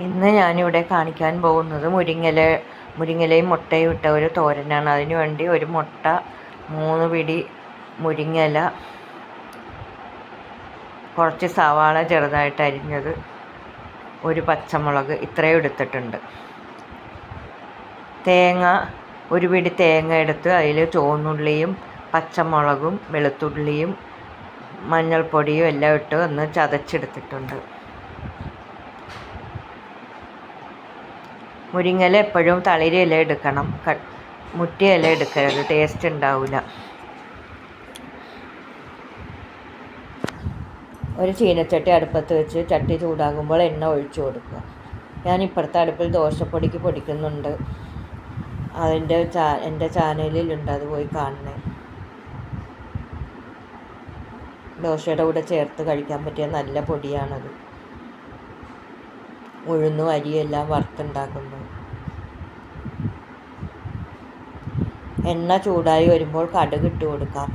ഇന്ന് ഞാനിവിടെ കാണിക്കാൻ പോകുന്നത് മുരിങ്ങയിലയും മുട്ടയും ഇട്ട ഒരു തോരനാണ്. അതിനു വേണ്ടി ഒരു മുട്ട, 3 പിടി മുരിങ്ങയില, കുറച്ച് സവാള ചെറുതായിട്ട് അരിഞ്ഞത്, ഒരു പച്ചമുളക് ഇത്രയും എടുത്തിട്ടുണ്ട്. ഒരു പിടി തേങ്ങ എടുത്ത് അതിൽ ചുവന്നുള്ളിയും പച്ചമുളകും വെളുത്തുള്ളിയും മഞ്ഞൾപ്പൊടിയും എല്ലാം ഇട്ട് ഒന്ന് ചതച്ചെടുത്തിട്ടുണ്ട്. മുരിങ്ങയില എപ്പോഴും തളിര് ഇല എടുക്കണം, മുറ്റിയ ഇല എടുക്കരുത്, ടേസ്റ്റ് ഉണ്ടാവില്ല. ഒരു ചീനച്ചട്ടി അടുപ്പത്ത് വെച്ച് ചട്ടി ചൂടാകുമ്പോൾ എണ്ണ ഒഴിച്ചു കൊടുക്കുക. ഞാൻ ഇപ്പുറത്തെ അടുപ്പിൽ ദോശപ്പൊടിക്ക് പൊടിക്കുന്നുണ്ട്. എൻ്റെ ചാനലിലുണ്ട്, അത് പോയി കാണണേ. ദോശയുടെ കൂടെ ചേർത്ത് കഴിക്കാൻ പറ്റിയ നല്ല പൊടിയാണത്. ഉഴുന്നും അരിയെല്ലാം വറുത്തുണ്ടാക്കുന്നു. എണ്ണ ചൂടായി വരുമ്പോൾ കടുക് ഇട്ട് കൊടുക്കാം.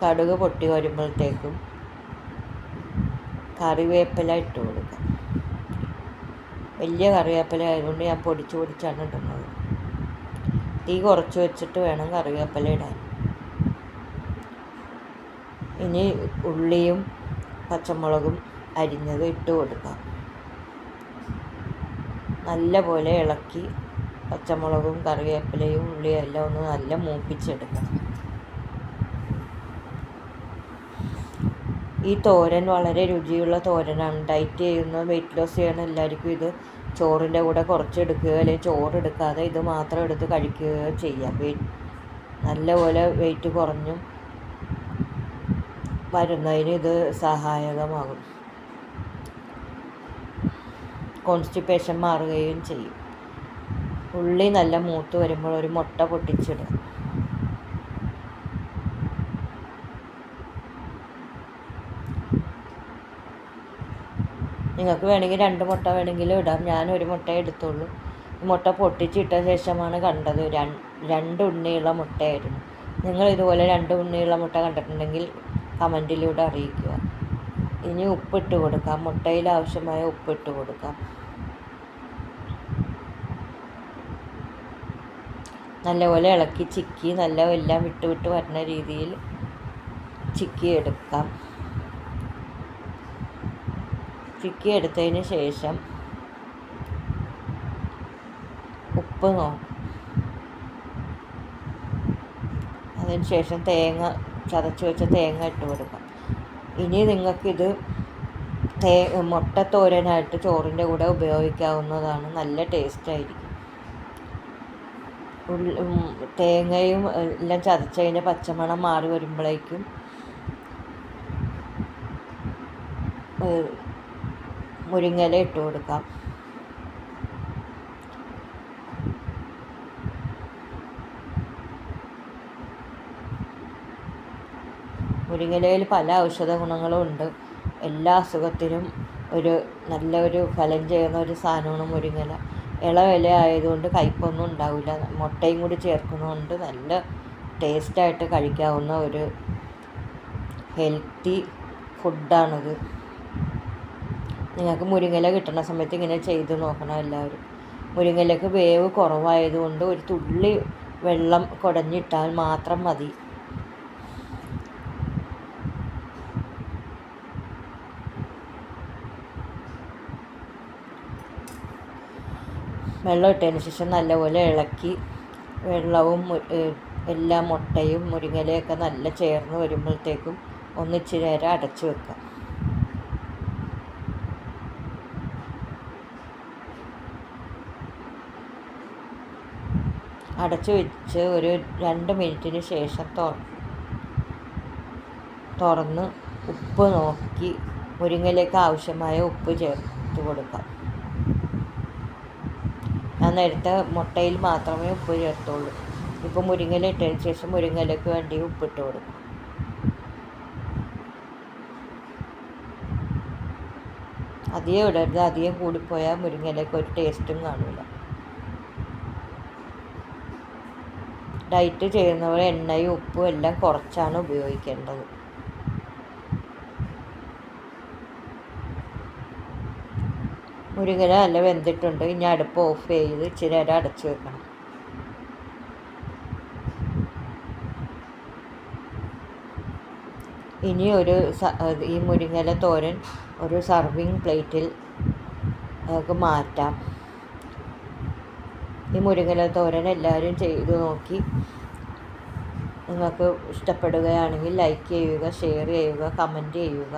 കടുക് പൊട്ടി വരുമ്പോഴത്തേക്കും കറിവേപ്പില ഇട്ട് കൊടുക്കാം. വലിയ കറിവേപ്പില ആയതുകൊണ്ട് ഞാൻ പൊടിച്ചാണ് ഇടുന്നത്. തീ കുറച്ച് വെച്ചിട്ട് വേണം കറിവേപ്പില ഇടാൻ. ഇനി ഉള്ളിയും പച്ചമുളകും അരിഞ്ഞത് ഇട്ട് കൊടുക്കാം. നല്ല പോലെ ഇളക്കി പച്ചമുളകും കറിവേപ്പിലയും ഉള്ളിയും എല്ലാം ഒന്ന് നല്ല മൂപ്പിച്ചെടുക്കണം. ഈ തോരൻ വളരെ രുചിയുള്ള തോരനാണ്. ഡയറ്റ് ചെയ്യുന്ന, വെയിറ്റ് ലോസ് ചെയ്യണ എല്ലാവർക്കും ഇത് ചോറിൻ്റെ കൂടെ കുറച്ചെടുക്കുക, അല്ലെങ്കിൽ ചോറെടുക്കാതെ ഇത് മാത്രം എടുത്ത് കഴിക്കുകയോ ചെയ്യാം. നല്ലപോലെ വെയിറ്റ് കുറഞ്ഞും വരുന്നതിന് ഇത് സഹായകമാകും. കോൺസ്റ്റിപ്പേഷൻ മാറുകയും ചെയ്യും. ഉള്ളി നല്ല മൂത്ത് വരുമ്പോൾ ഒരു മുട്ട പൊട്ടിച്ചിടുക. നിങ്ങൾക്ക് വേണമെങ്കിൽ 2 മുട്ട വേണമെങ്കിലും ഇടാം. ഞാൻ ഒരു മുട്ട എടുത്തുള്ളൂ. മുട്ട പൊട്ടിച്ചിട്ട ശേഷമാണ് കണ്ടത്. 2 ഉണ്ണിയുള്ള മുട്ടയായിരുന്നു. നിങ്ങൾ ഇതുപോലെ 2 ഉണ്ണിയുള്ള മുട്ട കണ്ടിട്ടുണ്ടെങ്കിൽ കമൻറ്റിലൂടെ അറിയിക്കുക. ഇനി ഉപ്പിട്ട് കൊടുക്കാം. മുട്ടയിൽ ആവശ്യമായ ഉപ്പിട്ട് കൊടുക്കാം. നല്ലപോലെ ഇളക്കി ചിക്കി എല്ലാം വിട്ട് വരുന്ന രീതിയിൽ ചിക്കി എടുക്കാം. ചിക്കി എടുത്തതിന് ശേഷം ഉപ്പ് നോക്കും. അതിന് ശേഷം ചതച്ച് വെച്ച തേങ്ങ ഇട്ട് കൊടുക്കാം. ഇനി നിങ്ങൾക്കിത് മുട്ടത്തോരനായിട്ട് ചോറിൻ്റെ കൂടെ ഉപയോഗിക്കാവുന്നതാണ്. നല്ല ടേസ്റ്റായിരിക്കും. തേങ്ങയും എല്ലാം ചതച്ചതിൻ്റെ പച്ചമണം മാറി വരുമ്പോഴേക്കും മുരിങ്ങയില ഇട്ട് കൊടുക്കാം. മുരിങ്ങയിലയിൽ പല ഔഷധ ഗുണങ്ങളും ഉണ്ട്. എല്ലാ അസുഖത്തിനും നല്ലൊരു ഫലം ചെയ്യുന്ന ഒരു സാധനമാണ് മുരിങ്ങയില. ഇളവില ആയതുകൊണ്ട് കയ്പൊന്നും ഉണ്ടാവില്ല. മുട്ടയും കൂടി ചേർക്കുന്നതുകൊണ്ട് നല്ല ടേസ്റ്റായിട്ട് കഴിക്കാവുന്ന ഒരു ഹെൽത്തി ഫുഡാണിത്. നിങ്ങൾക്ക് മുരിങ്ങയില കിട്ടുന്ന സമയത്ത് ഇങ്ങനെ ചെയ്ത് നോക്കണം എല്ലാവരും. മുരിങ്ങയിലക്ക് വേവ് കുറവായതുകൊണ്ട് ഒരു തുള്ളി വെള്ളം കുടഞ്ഞിട്ടാൽ മാത്രം മതി. വെള്ളം ഇട്ടതിന് ശേഷം നല്ലപോലെ ഇളക്കി വെള്ളവും എല്ലാ മുട്ടയും മുരിങ്ങയിലയൊക്കെ നല്ല ചേർന്ന് വരുമ്പോഴത്തേക്കും ഒന്നിച്ചിരി നേരം അടച്ചു വെക്കാം. അടച്ചു വെച്ച് ഒരു 2 മിനിറ്റിന് ശേഷം തുറന്ന് ഉപ്പ് നോക്കി മുരിങ്ങയിലേക്ക് ആവശ്യമായ ഉപ്പ് ചേർത്ത് കൊടുക്കാം. ഞാൻ നേരത്തെ മുട്ടയിൽ മാത്രമേ ഉപ്പ് ചേർത്തുള്ളൂ. ഇപ്പോൾ മുരിങ്ങയില ഇട്ടതിന് ശേഷം മുരിങ്ങയിലേക്ക് വേണ്ടി ഉപ്പിട്ട് കൊടുക്കും. അധികം ഇടരുത്. അധികം കൂടിപ്പോയാൽ മുരിങ്ങയിലേക്ക് ഒരു ടേസ്റ്റും കാണില്ല. ഡയറ്റ് ചെയ്യുന്നവർ എണ്ണയും ഉപ്പും എല്ലാം കുറച്ചാണ് ഉപയോഗിക്കേണ്ടത്. മുരിങ്ങയില നല്ല വെന്തിട്ടുണ്ട്. ഇനി അടുപ്പ് ഓഫ് ചെയ്ത് ഇച്ചിരി നേരം അടച്ചു വെക്കണം. ഇനി ഈ മുരിങ്ങയില തോരൻ ഒരു സർവിങ് പ്ലേറ്റിൽ നമുക്ക് മാറ്റാം. ഈ മുരിങ്ങയില തോരൻ എല്ലാവരും ചെയ്ത് നോക്കി നിങ്ങൾക്ക് ഇഷ്ടപ്പെടുകയാണെങ്കിൽ ലൈക്ക് ചെയ്യുക, ഷെയർ ചെയ്യുക, കമൻറ്റ് ചെയ്യുക.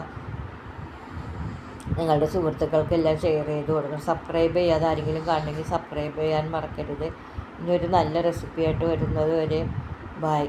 നിങ്ങളുടെ സുഹൃത്തുക്കൾക്കെല്ലാം ഷെയർ ചെയ്ത് കൊടുക്കണം. സബ്സ്ക്രൈബ് ചെയ്യാതെ ആരെങ്കിലും കാണണമെങ്കിൽ സബ്സ്ക്രൈബ് ചെയ്യാൻ മറക്കരുത്. ഇനി ഒരു നല്ല റെസിപ്പിയായിട്ട് വരുന്നത് വരെ ബൈ.